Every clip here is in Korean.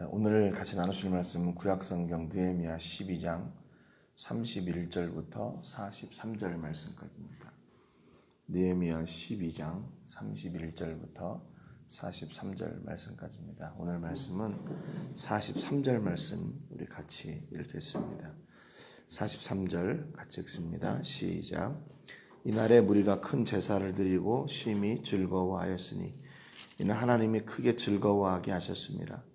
오늘 같이 나누실 말씀은 구약성경 느헤미야 12장 31절부터 43절 말씀까지입니다. 느헤미야 12장 31절부터 43절 말씀까지입니다. 오늘 말씀은 43절 말씀 우리 같이 읽겠습니다. 43절 같이 읽습니다. 시작. 이날에 무리가 큰 제사를 드리고 심히 즐거워하였으니 이는 하나님이 크게 즐거워하게 하셨습니다.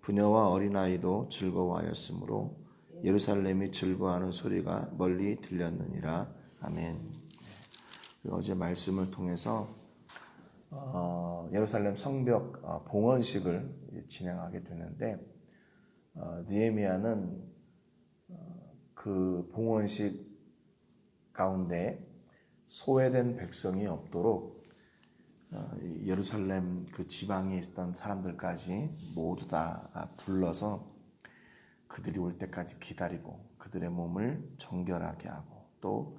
부녀와 어린아이도 즐거워하였으므로 예루살렘이 즐거워하는 소리가 멀리 들렸느니라. 아멘. 어제 말씀을 통해서 예루살렘 성벽 봉헌식을 진행하게 되는데 느헤미야는 그 봉헌식 가운데 소외된 백성이 없도록 예루살렘 그 지방에 있었던 사람들까지 모두 다 불러서 그들이 올 때까지 기다리고 그들의 몸을 정결하게 하고 또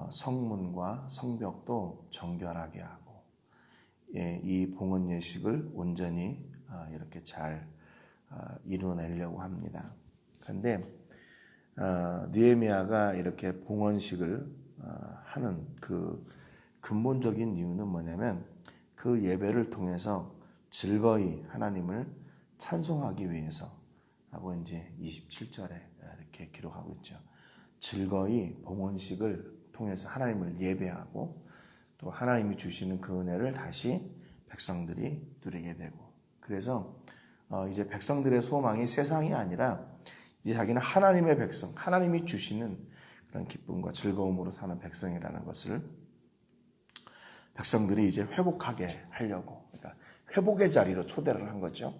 성문과 성벽도 정결하게 하고 이 봉헌 예식을 온전히 이렇게 잘 이루어내려고 합니다. 그런데 느헤미야가 이렇게 봉헌식을 하는 그 근본적인 이유는 뭐냐면 그 예배를 통해서 즐거이 하나님을 찬송하기 위해서라고 이제 27절에 이렇게 기록하고 있죠. 즐거이 봉헌식을 통해서 하나님을 예배하고 또 하나님이 주시는 그 은혜를 다시 백성들이 누리게 되고 그래서 이제 백성들의 소망이 세상이 아니라 이제 자기는 하나님의 백성, 하나님이 주시는 그런 기쁨과 즐거움으로 사는 백성이라는 것을 백성들이 이제 회복하게 하려고 그러니까 회복의 자리로 초대를 한 거죠.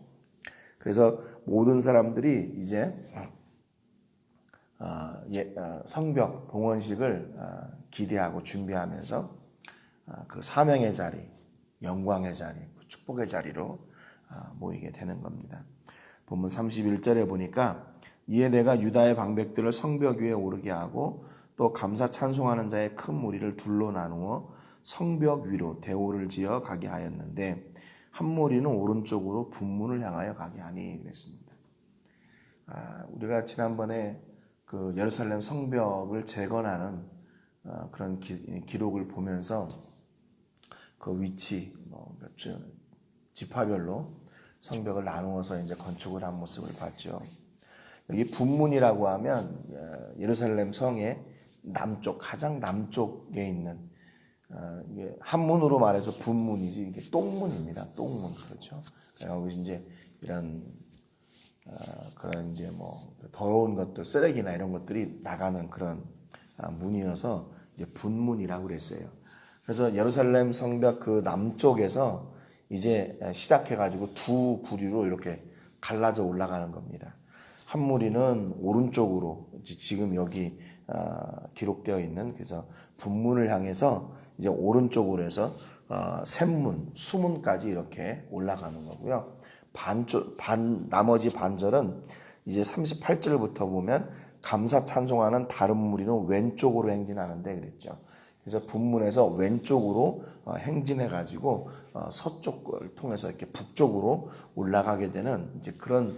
그래서 모든 사람들이 이제 성벽 봉헌식을 기대하고 준비하면서 그 사명의 자리, 영광의 자리, 축복의 자리로 모이게 되는 겁니다. 본문 31절에 보니까 이에 내가 유다의 방백들을 성벽 위에 오르게 하고 또 감사 찬송하는 자의 큰 무리를 둘로 나누어 성벽 위로 대오를 지어 가게 하였는데 한 무리는 오른쪽으로 분문을 향하여 가게 하니 그랬습니다. 우리가 지난번에 그 예루살렘 성벽을 재건하는 그런 기록을 보면서 그 위치 지파별로 성벽을 나누어서 이제 건축을 한 모습을 봤죠. 여기 분문이라고 하면 예루살렘 성의 남쪽 가장 남쪽에 있는 이게 한문으로 말해서 분문이지 이게 똥문입니다. 똥문 그렇죠. 여기 이제 이런 그런 이제 뭐 더러운 것들 쓰레기나 이런 것들이 나가는 그런 문이어서 이제 분문이라고 그랬어요. 그래서 예루살렘 성벽 그 남쪽에서 이제 시작해가지고 두 부류로 이렇게 갈라져 올라가는 겁니다. 한 무리는 오른쪽으로 지금 여기 기록되어 있는 그래서 분문을 향해서 이제 오른쪽으로 해서 샘문, 수문까지 이렇게 올라가는 거고요. 나머지 반절은 이제 38절부터 보면 감사 찬송하는 다른 무리는 왼쪽으로 행진하는데 그랬죠. 그래서 분문에서 왼쪽으로 행진해 가지고 서쪽을 통해서 이렇게 북쪽으로 올라가게 되는 이제 그런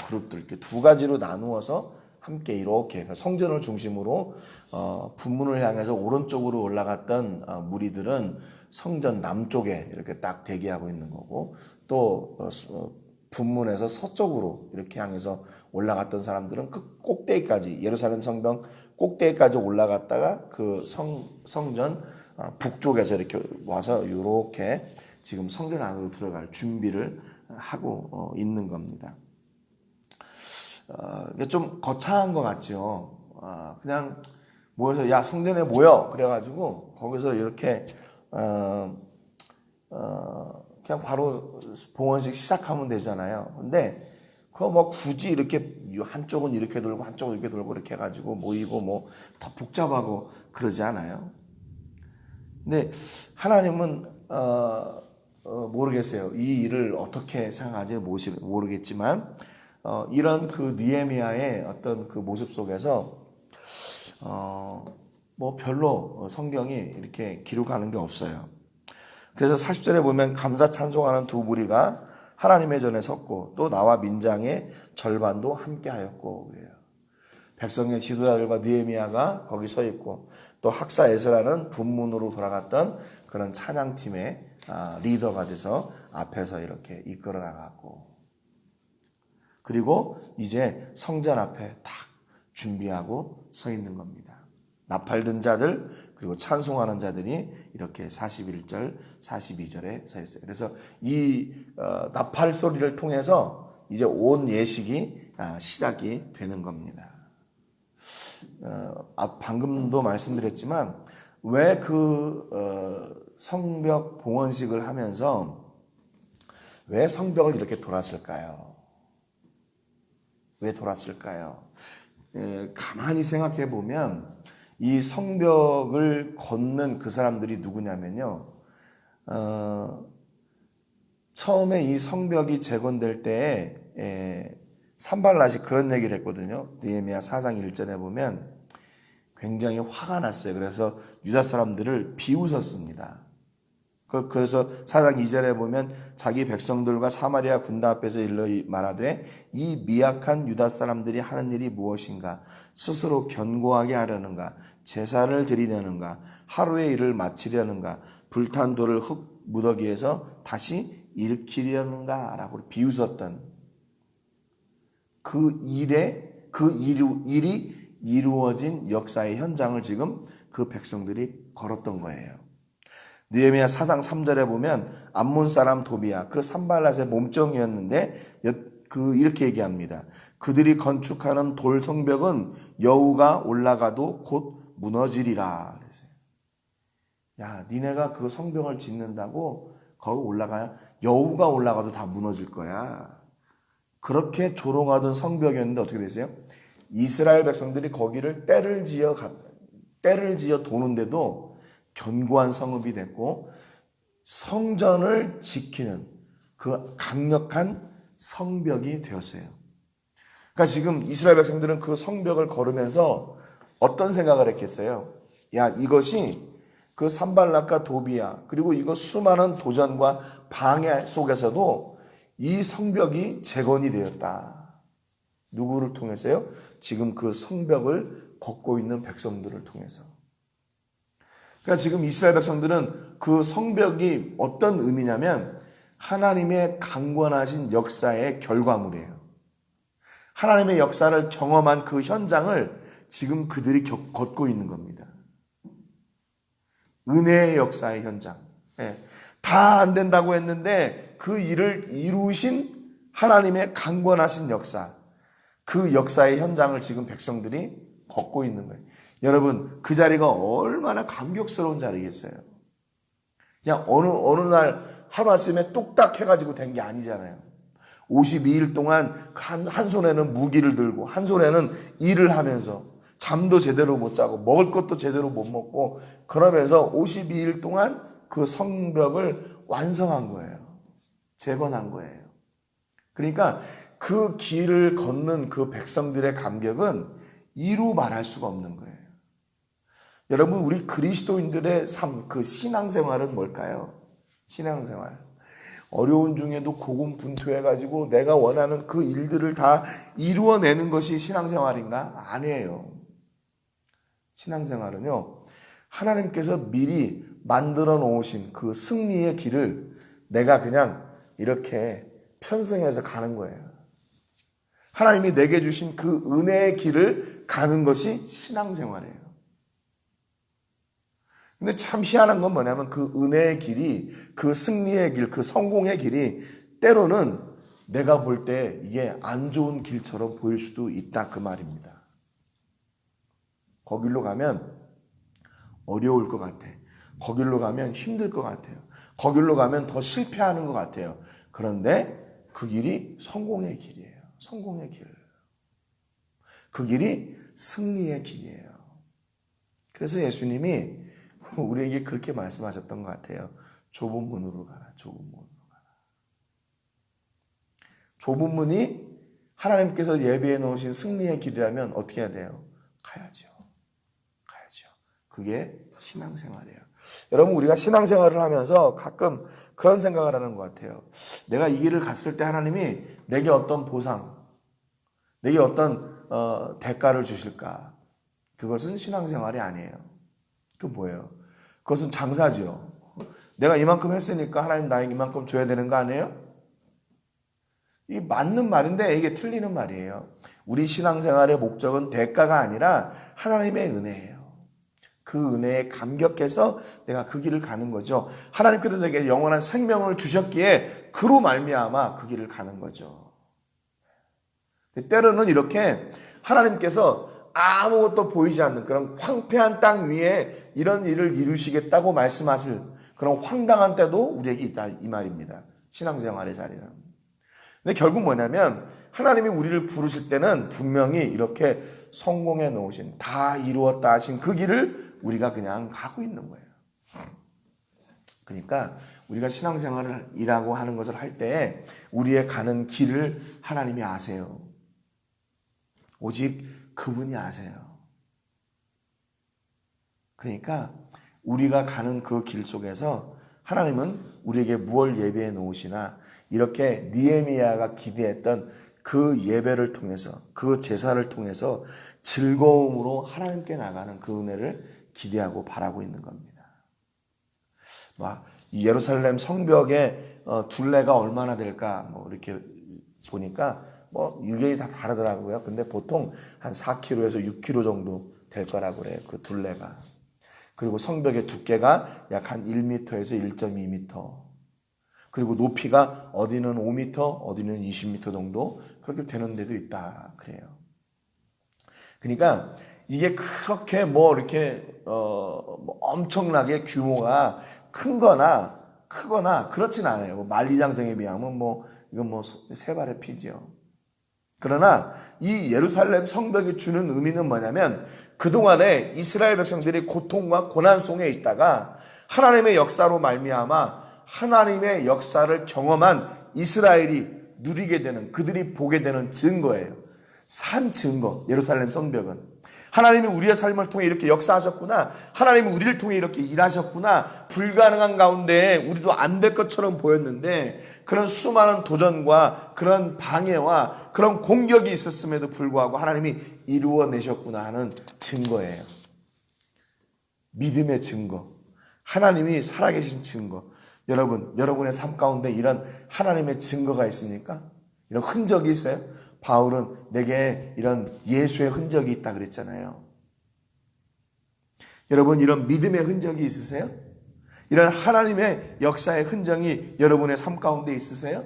그룹들 이렇게 두 가지로 나누어서 함께 이렇게 성전을 중심으로 분문을 향해서 오른쪽으로 올라갔던 무리들은 성전 남쪽에 이렇게 딱 대기하고 있는 거고 또 분문에서 서쪽으로 이렇게 향해서 올라갔던 사람들은 그 꼭대기까지 예루살렘 성벽 꼭대기까지 올라갔다가 그 성전 북쪽에서 이렇게 와서 이렇게 지금 성전 안으로 들어갈 준비를 하고 있는 겁니다. 이게 좀 거창한 것 같죠. 그냥 모여서 야 성전에 모여 그래가지고 거기서 이렇게 그냥 바로 봉헌식 시작하면 되잖아요. 근데 그거 뭐 굳이 이렇게 한쪽은 이렇게 돌고 한쪽은 이렇게 돌고 이렇게 해가지고 모이고 뭐 더 복잡하고 그러지 않아요. 근데 하나님은 모르겠어요. 이 일을 어떻게 생각하지 모르겠지만 이런 그 느헤미야의 어떤 그 모습 속에서 뭐 별로 성경이 이렇게 기록하는 게 없어요. 그래서 40절에 보면 감사 찬송하는 두 무리가 하나님의 전에 섰고 또 나와 민장의 절반도 함께하였고 그래요. 백성의 지도자들과 느헤미야가 거기 서 있고 또 학사 에스라는 분문으로 돌아갔던 그런 찬양팀의 리더가 돼서 앞에서 이렇게 이끌어 나갔고, 그리고 이제 성전 앞에 딱 준비하고 서 있는 겁니다. 나팔 든 자들 그리고 찬송하는 자들이 이렇게 41절 42절에 서 있어요. 그래서 이 나팔 소리를 통해서 이제 온 예식이 시작이 되는 겁니다. 방금도 말씀드렸지만 왜 그 성벽 봉헌식을 하면서 왜 성벽을 이렇게 돌았을까요? 왜 돌았을까요? 가만히 생각해 보면 이 성벽을 걷는 그 사람들이 누구냐면요, 처음에 이 성벽이 재건될 때에 산발랏이 그런 얘기를 했거든요. 느헤미야 4장 1절에 보면 굉장히 화가 났어요. 그래서 유다 사람들을 비웃었습니다. 그래서 4장 2절에 보면 자기 백성들과 사마리아 군대 앞에서 일러 말하되 이 미약한 유다 사람들이 하는 일이 무엇인가? 스스로 견고하게 하려는가? 제사를 드리려는가? 하루의 일을 마치려는가? 불탄 돌을 흙 무더기에서 다시 일으키려는가? 라고 비웃었던 그 일이 이루어진 역사의 현장을 지금 그 백성들이 걸었던 거예요. 느헤미야 4장 3절에 보면 암몬 사람 도비야 그 산발랏의 몸종이었는데 이렇게 얘기합니다. 그들이 건축하는 돌 성벽은 여우가 올라가도 곧 무너지리라. 그래서 야, 니네가 그 성벽을 짓는다고 거기 올라가야 여우가 올라가도 다 무너질 거야. 그렇게 조롱하던 성벽이었는데 어떻게 되세요? 이스라엘 백성들이 거기를 때를 지어 도는데도 견고한 성읍이 됐고 성전을 지키는 그 강력한 성벽이 되었어요. 그러니까 지금 이스라엘 백성들은 그 성벽을 걸으면서 어떤 생각을 했겠어요? 야, 이것이 그 산발랏과 도비야 그리고 이거 수많은 도전과 방해 속에서도 이 성벽이 재건이 되었다. 누구를 통해서요? 지금 그 성벽을 걷고 있는 백성들을 통해서. 그러니까 지금 이스라엘 백성들은 그 성벽이 어떤 의미냐면 하나님의 강권하신 역사의 결과물이에요. 하나님의 역사를 경험한 그 현장을 지금 그들이 걷고 있는 겁니다. 은혜의 역사의 현장. 다 안 된다고 했는데 그 일을 이루신 하나님의 강권하신 역사, 그 역사의 현장을 지금 백성들이 걷고 있는 거예요. 여러분, 그 자리가 얼마나 감격스러운 자리겠어요. 그냥 어느 날 하루 아침에 뚝딱 해가지고 된 게 아니잖아요. 52일 동안 한 손에는 무기를 들고 한 손에는 일을 하면서 잠도 제대로 못 자고 먹을 것도 제대로 못 먹고 그러면서 52일 동안 그 성벽을 완성한 거예요. 재건한 거예요. 그러니까 그 길을 걷는 그 백성들의 감격은 이루 말할 수가 없는 거예요. 여러분, 우리 그리스도인들의 삶, 그 신앙생활은 뭘까요? 신앙생활. 어려운 중에도 고군분투해가지고 내가 원하는 그 일들을 다 이루어내는 것이 신앙생활인가? 아니에요. 신앙생활은요, 하나님께서 미리 만들어 놓으신 그 승리의 길을 내가 그냥 이렇게 편승해서 가는 거예요. 하나님이 내게 주신 그 은혜의 길을 가는 것이 신앙생활이에요. 근데 참 희한한 건 뭐냐면 그 은혜의 길이, 그 승리의 길, 그 성공의 길이 때로는 내가 볼 때 이게 안 좋은 길처럼 보일 수도 있다 그 말입니다. 거길로 가면 어려울 것 같아. 거길로 가면 힘들 것 같아요. 거길로 가면 더 실패하는 것 같아요. 그런데 그 길이 성공의 길이에요. 성공의 길. 그 길이 승리의 길이에요. 그래서 예수님이 우리에게 그렇게 말씀하셨던 것 같아요. 좁은 문으로 가라. 좁은 문으로 가라. 좁은 문이 하나님께서 예비해 놓으신 승리의 길이라면 어떻게 해야 돼요? 가야죠. 가야죠. 그게 신앙생활이에요. 여러분, 우리가 신앙생활을 하면서 가끔 그런 생각을 하는 것 같아요. 내가 이 길을 갔을 때 하나님이 내게 어떤 보상, 내게 어떤 대가를 주실까? 그것은 신앙생활이 아니에요. 그 뭐예요? 그것은 장사죠. 내가 이만큼 했으니까 하나님 나에게 이만큼 줘야 되는 거 아니에요? 이게 맞는 말인데 이게 틀리는 말이에요. 우리 신앙생활의 목적은 대가가 아니라 하나님의 은혜예요. 그 은혜에 감격해서 내가 그 길을 가는 거죠. 하나님께서 내게 영원한 생명을 주셨기에 그로 말미암아 그 길을 가는 거죠. 때로는 이렇게 하나님께서 아무것도 보이지 않는 그런 황폐한 땅 위에 이런 일을 이루시겠다고 말씀하실 그런 황당한 때도 우리에게 있다, 이 말입니다. 신앙생활의 자리는. 근데 결국 뭐냐면 하나님이 우리를 부르실 때는 분명히 이렇게 성공해 놓으신, 다 이루었다 하신 그 길을 우리가 그냥 가고 있는 거예요. 그러니까 우리가 신앙생활을 일하고 하는 것을 할 때 우리의 가는 길을 하나님이 아세요. 오직 그분이 아세요. 그러니까 우리가 가는 그 길 속에서 하나님은 우리에게 무엇을 예배해 놓으시나 이렇게 느헤미야가 기대했던 그 예배를 통해서, 그 제사를 통해서 즐거움으로 하나님께 나가는 그 은혜를 기대하고 바라고 있는 겁니다. 이 예루살렘 성벽의 둘레가 얼마나 될까 이렇게 보니까 의견이 다 다르더라고요. 근데 보통 한 4km에서 6km 정도 될 거라고 그래요. 그 둘레가. 그리고 성벽의 두께가 약 한 1m에서 1.2m. 그리고 높이가 어디는 5m, 어디는 20m 정도 그렇게 되는 데도 있다 그래요. 그러니까 이게 그렇게 이렇게 엄청나게 규모가 크거나 그렇진 않아요. 만리장성에 비하면 이건 세 발의 피죠. 그러나 이 예루살렘 성벽이 주는 의미는 뭐냐면 그동안에 이스라엘 백성들이 고통과 고난 속에 있다가 하나님의 역사로 말미암아 하나님의 역사를 경험한 이스라엘이 누리게 되는, 그들이 보게 되는 증거예요. 산 증거, 예루살렘 성벽은. 하나님이 우리의 삶을 통해 이렇게 역사하셨구나. 하나님이 우리를 통해 이렇게 일하셨구나. 불가능한 가운데 우리도 안 될 것처럼 보였는데 그런 수많은 도전과 그런 방해와 그런 공격이 있었음에도 불구하고 하나님이 이루어내셨구나 하는 증거예요. 믿음의 증거. 하나님이 살아계신 증거. 여러분, 여러분의 삶 가운데 이런 하나님의 증거가 있습니까? 이런 흔적이 있어요? 바울은 내게 이런 예수의 흔적이 있다 그랬잖아요. 여러분, 이런 믿음의 흔적이 있으세요? 이런 하나님의 역사의 흔적이 여러분의 삶 가운데 있으세요?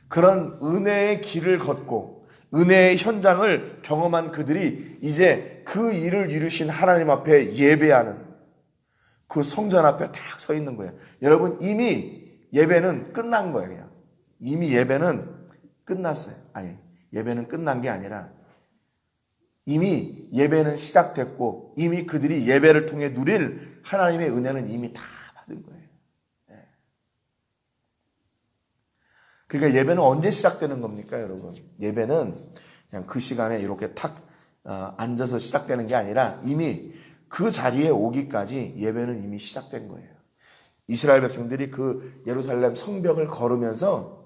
그런 은혜의 길을 걷고 은혜의 현장을 경험한 그들이 이제 그 일을 이루신 하나님 앞에 예배하는 그 성전 앞에 딱 서 있는 거예요. 여러분, 이미 예배는 끝난 거예요. 그냥. 이미 예배는 끝났어요. 아니, 예배는 끝난 게 아니라 이미 예배는 시작됐고 이미 그들이 예배를 통해 누릴 하나님의 은혜는 이미 다 받은 거예요. 그러니까 예배는 언제 시작되는 겁니까, 여러분? 예배는 그냥 그 시간에 이렇게 탁 앉아서 시작되는 게 아니라 이미 그 자리에 오기까지 예배는 이미 시작된 거예요. 이스라엘 백성들이 그 예루살렘 성벽을 걸으면서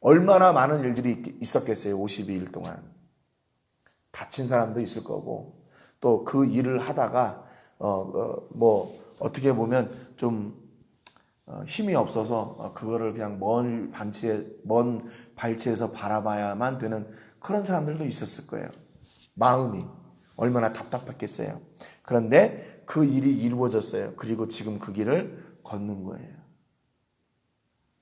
얼마나 많은 일들이 있었겠어요. 52일 동안. 다친 사람도 있을 거고 또 그 일을 하다가 어떻게 보면 좀 힘이 없어서 그거를 그냥 먼 발치에서 바라봐야만 되는 그런 사람들도 있었을 거예요. 마음이 얼마나 답답했겠어요. 그런데 그 일이 이루어졌어요. 그리고 지금 그 길을 걷는 거예요.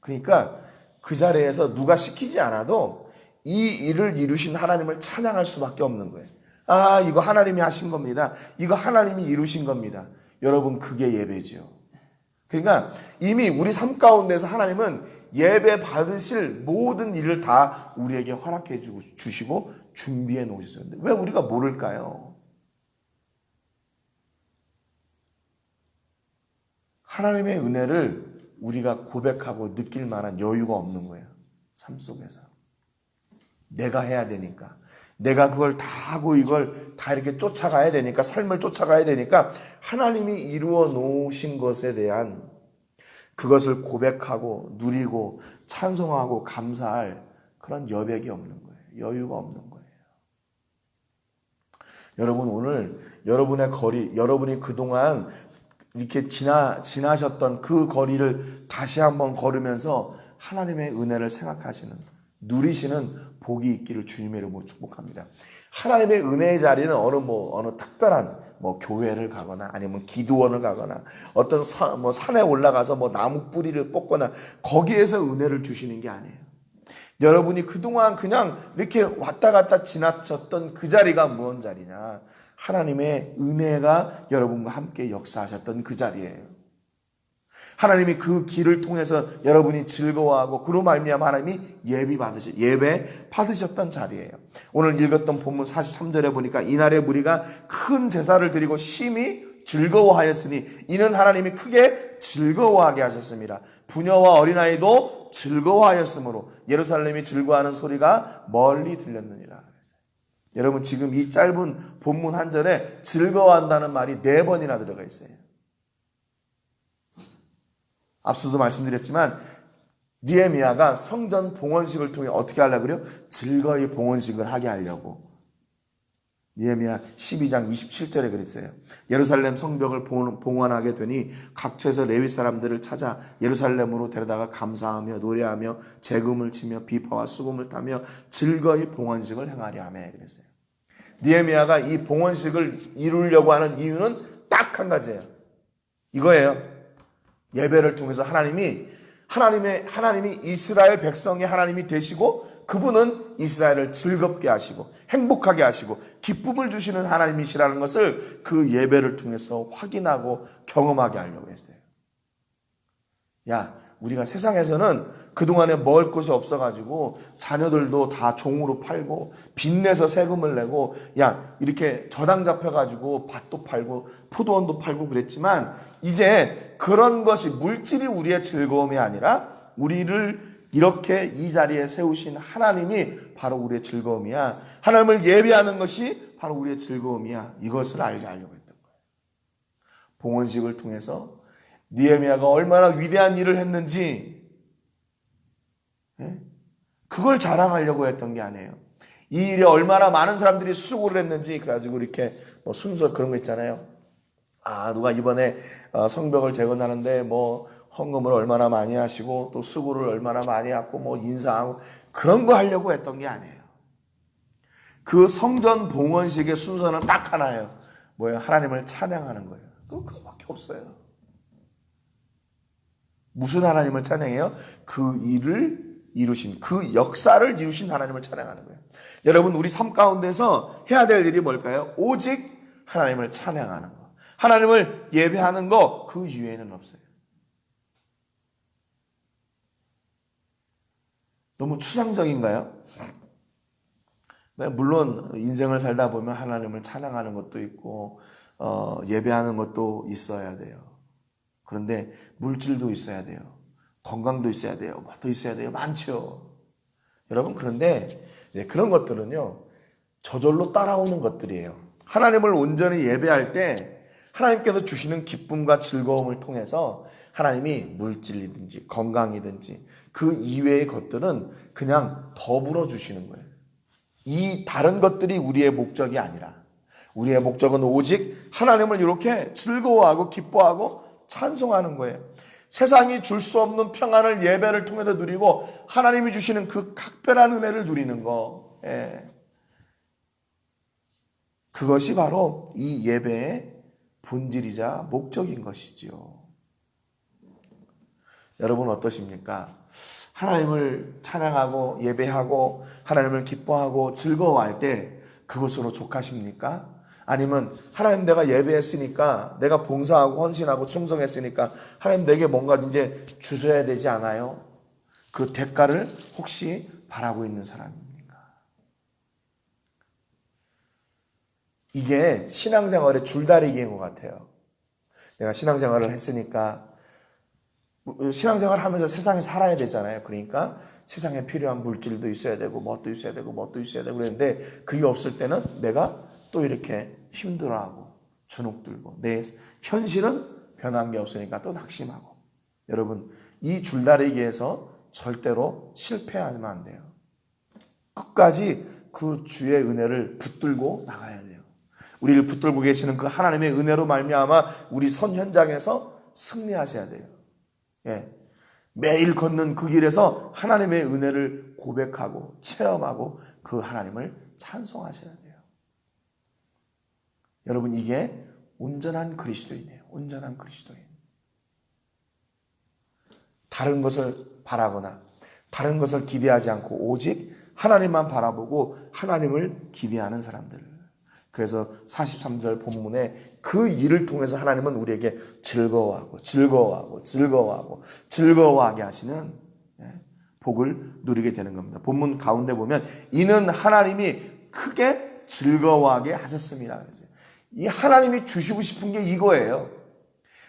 그러니까 그 자리에서 누가 시키지 않아도 이 일을 이루신 하나님을 찬양할 수밖에 없는 거예요. 아, 이거 하나님이 하신 겁니다. 이거 하나님이 이루신 겁니다. 여러분, 그게 예배죠. 그러니까 이미 우리 삶 가운데서 하나님은 예배 받으실 모든 일을 다 우리에게 허락해 주시고 준비해 놓으셨는데 왜 우리가 모를까요? 하나님의 은혜를 우리가 고백하고 느낄 만한 여유가 없는 거예요. 삶 속에서. 내가 해야 되니까. 내가 그걸 다 하고 이걸 다 이렇게 쫓아가야 되니까, 삶을 쫓아가야 되니까 하나님이 이루어 놓으신 것에 대한 그것을 고백하고 누리고 찬송하고 감사할 그런 여백이 없는 거예요. 여유가 없는 거예요. 여러분, 오늘 여러분의 거리, 여러분이 그동안 이렇게 지나셨던 그 거리를 다시 한번 걸으면서 하나님의 은혜를 생각하시는, 누리시는 복이 있기를 주님의 이름으로 축복합니다. 하나님의 은혜의 자리는 어느 특별한 교회를 가거나 아니면 기도원을 가거나 어떤 산에 올라가서 나무 뿌리를 뽑거나 거기에서 은혜를 주시는 게 아니에요. 여러분이 그동안 그냥 이렇게 왔다 갔다 지나쳤던 그 자리가 무슨 자리냐? 하나님의 은혜가 여러분과 함께 역사하셨던 그 자리예요. 하나님이 그 길을 통해서 여러분이 즐거워하고 그로 말미암아 하나님이 예배 받으셨던 자리예요. 오늘 읽었던 본문 43절에 보니까 이날의 무리가 큰 제사를 드리고 심히 즐거워하였으니 이는 하나님이 크게 즐거워하게 하셨습니다. 부녀와 어린아이도 즐거워하였으므로 예루살렘이 즐거워하는 소리가 멀리 들렸느니라. 여러분, 지금 이 짧은 본문 한 절에 즐거워한다는 말이 4번이나 들어가 있어요. 앞서도 말씀드렸지만 느헤미야가 성전 봉헌식을 통해 어떻게 하려고 그래요? 즐거이 봉헌식을 하게 하려고. 느헤미야 12장 27절에 그랬어요. 예루살렘 성벽을 봉헌하게 되니 각처에서 레위 사람들을 찾아 예루살렘으로 데려다가 감사하며 노래하며 재금을 치며 비파와 수금을 타며 즐거이 봉헌식을 행하려 하며 그랬어요. 느헤미야가 이 봉헌식을 이루려고 하는 이유는 딱 한 가지예요. 이거예요. 예배를 통해서 하나님이 이스라엘 백성의 하나님이 되시고 그분은 이스라엘을 즐겁게 하시고 행복하게 하시고 기쁨을 주시는 하나님이시라는 것을 그 예배를 통해서 확인하고 경험하게 하려고 했어요. 우리가 세상에서는 그동안에 먹을 것이 없어가지고 자녀들도 다 종으로 팔고 빚내서 세금을 내고 이렇게 저당 잡혀가지고 밭도 팔고 포도원도 팔고 그랬지만 이제 그런 것이 물질이 우리의 즐거움이 아니라 우리를 이렇게 이 자리에 세우신 하나님이 바로 우리의 즐거움이야. 하나님을 예배하는 것이 바로 우리의 즐거움이야. 이것을 알게 하려고 했던 거예요. 봉헌식을 통해서 느헤미야가 얼마나 위대한 일을 했는지 그걸 자랑하려고 했던 게 아니에요. 이 일에 얼마나 많은 사람들이 수고를 했는지 그래가지고 이렇게 순서 그런 거 있잖아요. 누가 이번에 성벽을 재건하는데 헌금을 얼마나 많이 하시고 또 수고를 얼마나 많이 하고 인사하고 그런 거 하려고 했던 게 아니에요. 그 성전 봉헌식의 순서는 딱 하나예요. 뭐예요? 하나님을 찬양하는 거예요. 그거밖에 없어요. 무슨 하나님을 찬양해요? 그 일을 이루신, 그 역사를 이루신 하나님을 찬양하는 거예요. 여러분, 우리 삶 가운데서 해야 될 일이 뭘까요? 오직 하나님을 찬양하는 거. 하나님을 예배하는 거, 그 이외에는 없어요. 너무 추상적인가요? 물론 인생을 살다 보면 하나님을 찬양하는 것도 있고 예배하는 것도 있어야 돼요. 그런데 물질도 있어야 돼요. 건강도 있어야 돼요. 뭐도 있어야 돼요. 많죠. 여러분, 그런데 그런 것들은요, 저절로 따라오는 것들이에요. 하나님을 온전히 예배할 때 하나님께서 주시는 기쁨과 즐거움을 통해서 하나님이 물질이든지 건강이든지 그 이외의 것들은 그냥 더불어 주시는 거예요. 이 다른 것들이 우리의 목적이 아니라 우리의 목적은 오직 하나님을 이렇게 즐거워하고 기뻐하고 찬송하는 거예요. 세상이 줄 수 없는 평안을 예배를 통해서 누리고 하나님이 주시는 그 각별한 은혜를 누리는 거. 그것이 바로 이 예배의 본질이자 목적인 것이지요. 여러분 어떠십니까? 하나님을 찬양하고 예배하고 하나님을 기뻐하고 즐거워할 때 그것으로 족하십니까? 아니면 하나님 내가 예배했으니까 내가 봉사하고 헌신하고 충성했으니까 하나님 내게 뭔가 이제 주셔야 되지 않아요? 그 대가를 혹시 바라고 있는 사람입니까? 이게 신앙생활의 줄다리기인 것 같아요. 내가 신앙생활을 했으니까 신앙생활 하면서 세상에 살아야 되잖아요. 그러니까 세상에 필요한 물질도 있어야 되고 뭣도 있어야 되고 뭣도 있어야 되고 그랬는데 그게 없을 때는 내가 또 이렇게 힘들어하고 주눅들고 내 현실은 변한 게 없으니까 또 낙심하고. 여러분, 이 줄다리기에서 절대로 실패하면 안 돼요. 끝까지 그 주의 은혜를 붙들고 나가야 돼요. 우리를 붙들고 계시는 그 하나님의 은혜로 말미암아 우리 선 현장에서 승리하셔야 돼요. 예. 매일 걷는 그 길에서 하나님의 은혜를 고백하고 체험하고 그 하나님을 찬송하셔야 돼요. 여러분, 이게 온전한 그리스도인이에요. 온전한 그리스도인. 다른 것을 바라거나 다른 것을 기대하지 않고 오직 하나님만 바라보고 하나님을 기대하는 사람들. 그래서 43절 본문에 그 일을 통해서 하나님은 우리에게 즐거워하게 하시는 복을 누리게 되는 겁니다. 본문 가운데 보면 이는 하나님이 크게 즐거워하게 하셨습니다. 이 하나님이 주시고 싶은 게 이거예요.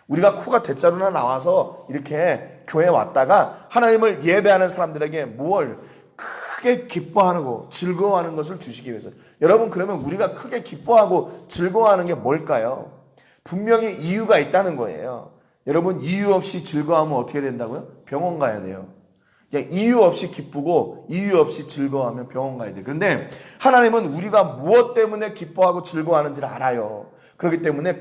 우리가 코가 대자루나 나와서 이렇게 교회에 왔다가 하나님을 예배하는 사람들에게 뭘 크게 기뻐하고 즐거워하는 것을 주시기 위해서. 여러분, 그러면 우리가 크게 기뻐하고 즐거워하는 게 뭘까요? 분명히 이유가 있다는 거예요. 여러분, 이유 없이 즐거워하면 어떻게 된다고요? 병원 가야 돼요. 그냥 이유 없이 기쁘고 이유 없이 즐거워하면 병원 가야 돼요. 그런데 하나님은 우리가 무엇 때문에 기뻐하고 즐거워하는지를 알아요. 그렇기 때문에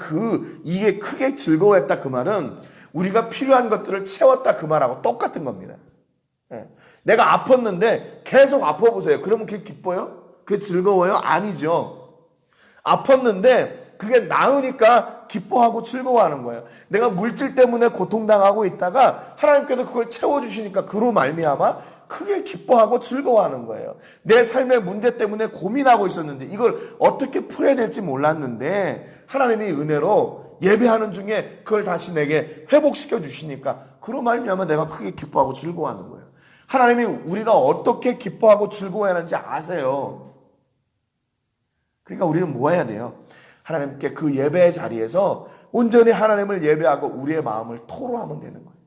이게 크게 즐거워했다 그 말은 우리가 필요한 것들을 채웠다 그 말하고 똑같은 겁니다. 내가 아팠는데 계속 아파보세요. 그러면 그게 기뻐요? 그게 즐거워요? 아니죠. 아팠는데 그게 나으니까 기뻐하고 즐거워하는 거예요. 내가 물질 때문에 고통당하고 있다가 하나님께서 그걸 채워주시니까 그로 말미암아 크게 기뻐하고 즐거워하는 거예요. 내 삶의 문제 때문에 고민하고 있었는데 이걸 어떻게 풀어야 될지 몰랐는데 하나님이 은혜로 예배하는 중에 그걸 다시 내게 회복시켜 주시니까 그로 말미암아 내가 크게 기뻐하고 즐거워하는 거예요. 하나님이 우리가 어떻게 기뻐하고 즐거워하는지 아세요. 그러니까 우리는 뭐 해야 돼요? 하나님께 그 예배의 자리에서 온전히 하나님을 예배하고 우리의 마음을 토로하면 되는 거예요.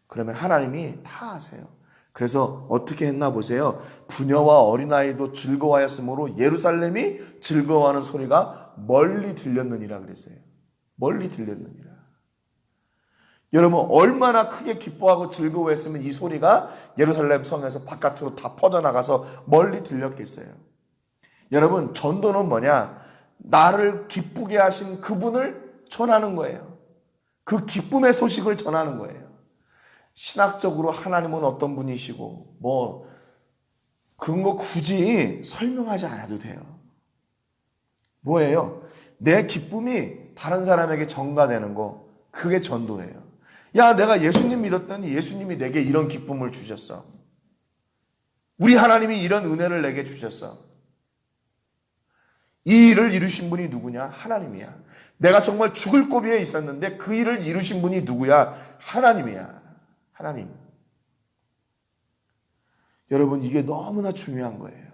그러면 하나님이 다 아세요. 그래서 어떻게 했나 보세요. 부녀와 어린아이도 즐거워하였으므로 예루살렘이 즐거워하는 소리가 멀리 들렸느니라 그랬어요. 멀리 들렸느니라. 여러분, 얼마나 크게 기뻐하고 즐거워했으면 이 소리가 예루살렘 성에서 바깥으로 다 퍼져나가서 멀리 들렸겠어요. 여러분, 전도는 뭐냐? 나를 기쁘게 하신 그분을 전하는 거예요. 그 기쁨의 소식을 전하는 거예요. 신학적으로 하나님은 어떤 분이시고 그런 거 굳이 설명하지 않아도 돼요. 뭐예요? 내 기쁨이 다른 사람에게 전가되는 거, 그게 전도예요. 야, 내가 예수님 믿었더니 예수님이 내게 이런 기쁨을 주셨어. 우리 하나님이 이런 은혜를 내게 주셨어. 이 일을 이루신 분이 누구냐? 하나님이야. 내가 정말 죽을 고비에 있었는데 그 일을 이루신 분이 누구야? 하나님이야. 하나님. 여러분, 이게 너무나 중요한 거예요.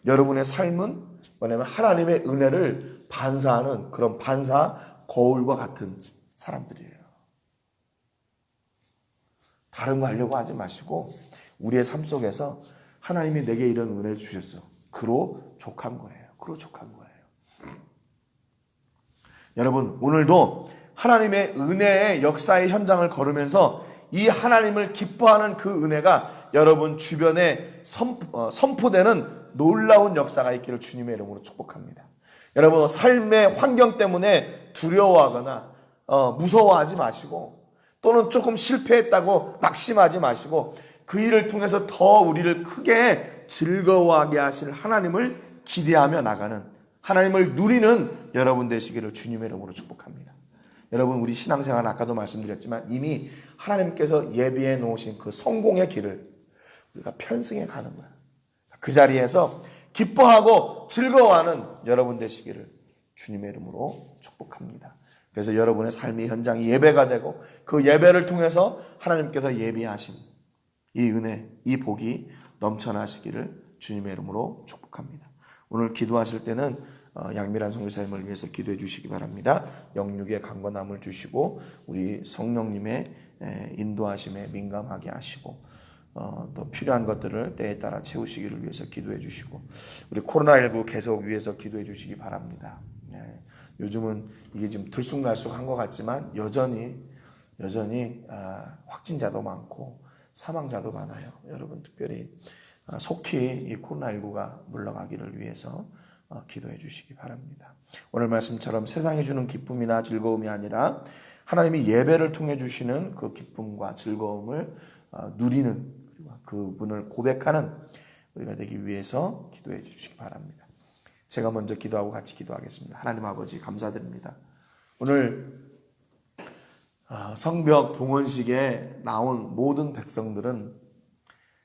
여러분의 삶은 뭐냐면 하나님의 은혜를 반사하는 그런 반사 거울과 같은 사람들이에요. 다른 거 하려고 하지 마시고 우리의 삶 속에서 하나님이 내게 이런 은혜를 주셨어. 그로 족한 거예요. 그로 족한 거예요. 여러분, 오늘도 하나님의 은혜의 역사의 현장을 걸으면서 이 하나님을 기뻐하는 그 은혜가 여러분 주변에 선포되는 놀라운 역사가 있기를 주님의 이름으로 축복합니다. 여러분, 삶의 환경 때문에 두려워하거나 무서워하지 마시고 또는 조금 실패했다고 낙심하지 마시고 그 일을 통해서 더 우리를 크게 즐거워하게 하실 하나님을 기대하며 나가는, 하나님을 누리는 여러분 되시기를 주님의 이름으로 축복합니다. 여러분, 우리 신앙생활 아까도 말씀드렸지만 이미 하나님께서 예비해 놓으신 그 성공의 길을 우리가 편승해 가는 거야. 그 자리에서 기뻐하고 즐거워하는 여러분 되시기를 주님의 이름으로 축복합니다. 그래서 여러분의 삶의 현장이 예배가 되고 그 예배를 통해서 하나님께서 예비하신 이 은혜, 이 복이 넘쳐나시기를 주님의 이름으로 축복합니다. 오늘 기도하실 때는 양미란 선교사님을 위해서 기도해 주시기 바랍니다. 영육의 강건함을 주시고 우리 성령님의 인도하심에 민감하게 하시고 또 필요한 것들을 때에 따라 채우시기를 위해서 기도해 주시고 우리 코로나19 계속 위해서 기도해 주시기 바랍니다. 요즘은 이게 좀 들쑥날쑥한 것 같지만 여전히 확진자도 많고 사망자도 많아요. 여러분 특별히 속히 이 코로나19가 물러가기를 위해서 기도해 주시기 바랍니다. 오늘 말씀처럼 세상이 주는 기쁨이나 즐거움이 아니라 하나님이 예배를 통해 주시는 그 기쁨과 즐거움을 누리는 그분을 고백하는 우리가 되기 위해서 기도해 주시기 바랍니다. 제가 먼저 기도하고 같이 기도하겠습니다. 하나님 아버지 감사드립니다. 오늘 성벽 봉헌식에 나온 모든 백성들은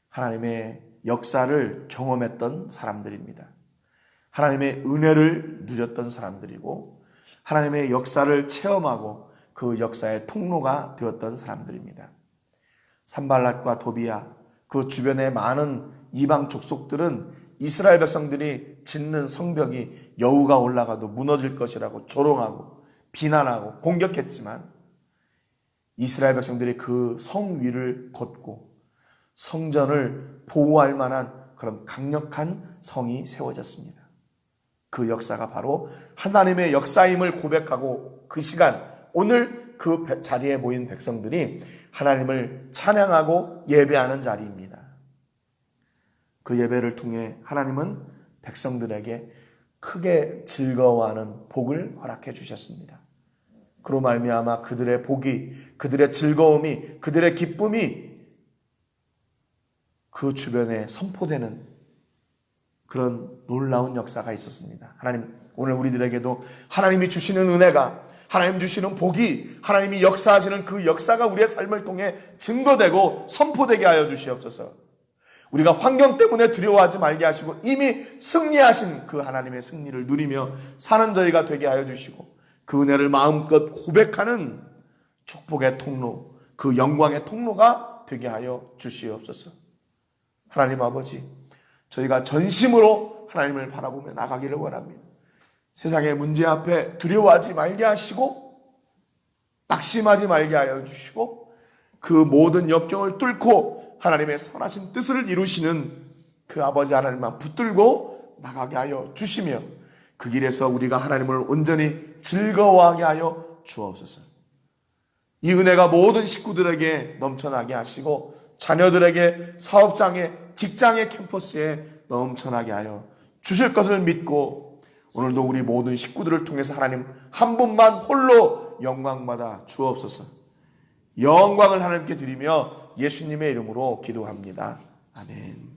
하나님의 역사를 경험했던 사람들입니다. 하나님의 은혜를 누렸던 사람들이고 하나님의 역사를 체험하고 그 역사의 통로가 되었던 사람들입니다. 산발랏과 도비야 그 주변의 많은 이방 족속들은 이스라엘 백성들이 짓는 성벽이 여우가 올라가도 무너질 것이라고 조롱하고 비난하고 공격했지만 이스라엘 백성들이 그 성 위를 걷고 성전을 보호할 만한 그런 강력한 성이 세워졌습니다. 그 역사가 바로 하나님의 역사임을 고백하고 그 시간 오늘 그 자리에 모인 백성들이 하나님을 찬양하고 예배하는 자리입니다. 그 예배를 통해 하나님은 백성들에게 크게 즐거워하는 복을 허락해 주셨습니다. 그로 말미암아 그들의 복이, 그들의 즐거움이, 그들의 기쁨이 그 주변에 선포되는 그런 놀라운 역사가 있었습니다. 하나님, 오늘 우리들에게도 하나님이 주시는 은혜가, 하나님 주시는 복이, 하나님이 역사하시는 그 역사가 우리의 삶을 통해 증거되고 선포되게 하여 주시옵소서. 우리가 환경 때문에 두려워하지 말게 하시고 이미 승리하신 그 하나님의 승리를 누리며 사는 저희가 되게 하여 주시고 그 은혜를 마음껏 고백하는 축복의 통로, 그 영광의 통로가 되게 하여 주시옵소서. 하나님 아버지, 저희가 전심으로 하나님을 바라보며 나가기를 원합니다. 세상의 문제 앞에 두려워하지 말게 하시고 낙심하지 말게 하여 주시고 그 모든 역경을 뚫고 하나님의 선하신 뜻을 이루시는 그 아버지 하나님만 붙들고 나가게 하여 주시며 그 길에서 우리가 하나님을 온전히 즐거워하게 하여 주옵소서. 이 은혜가 모든 식구들에게 넘쳐나게 하시고 자녀들에게 사업장에 직장의 캠퍼스에 넘쳐나게 하여 주실 것을 믿고 오늘도 우리 모든 식구들을 통해서 하나님 한 분만 홀로 영광받아 주옵소서. 영광을 하나님께 드리며 예수님의 이름으로 기도합니다. 아멘.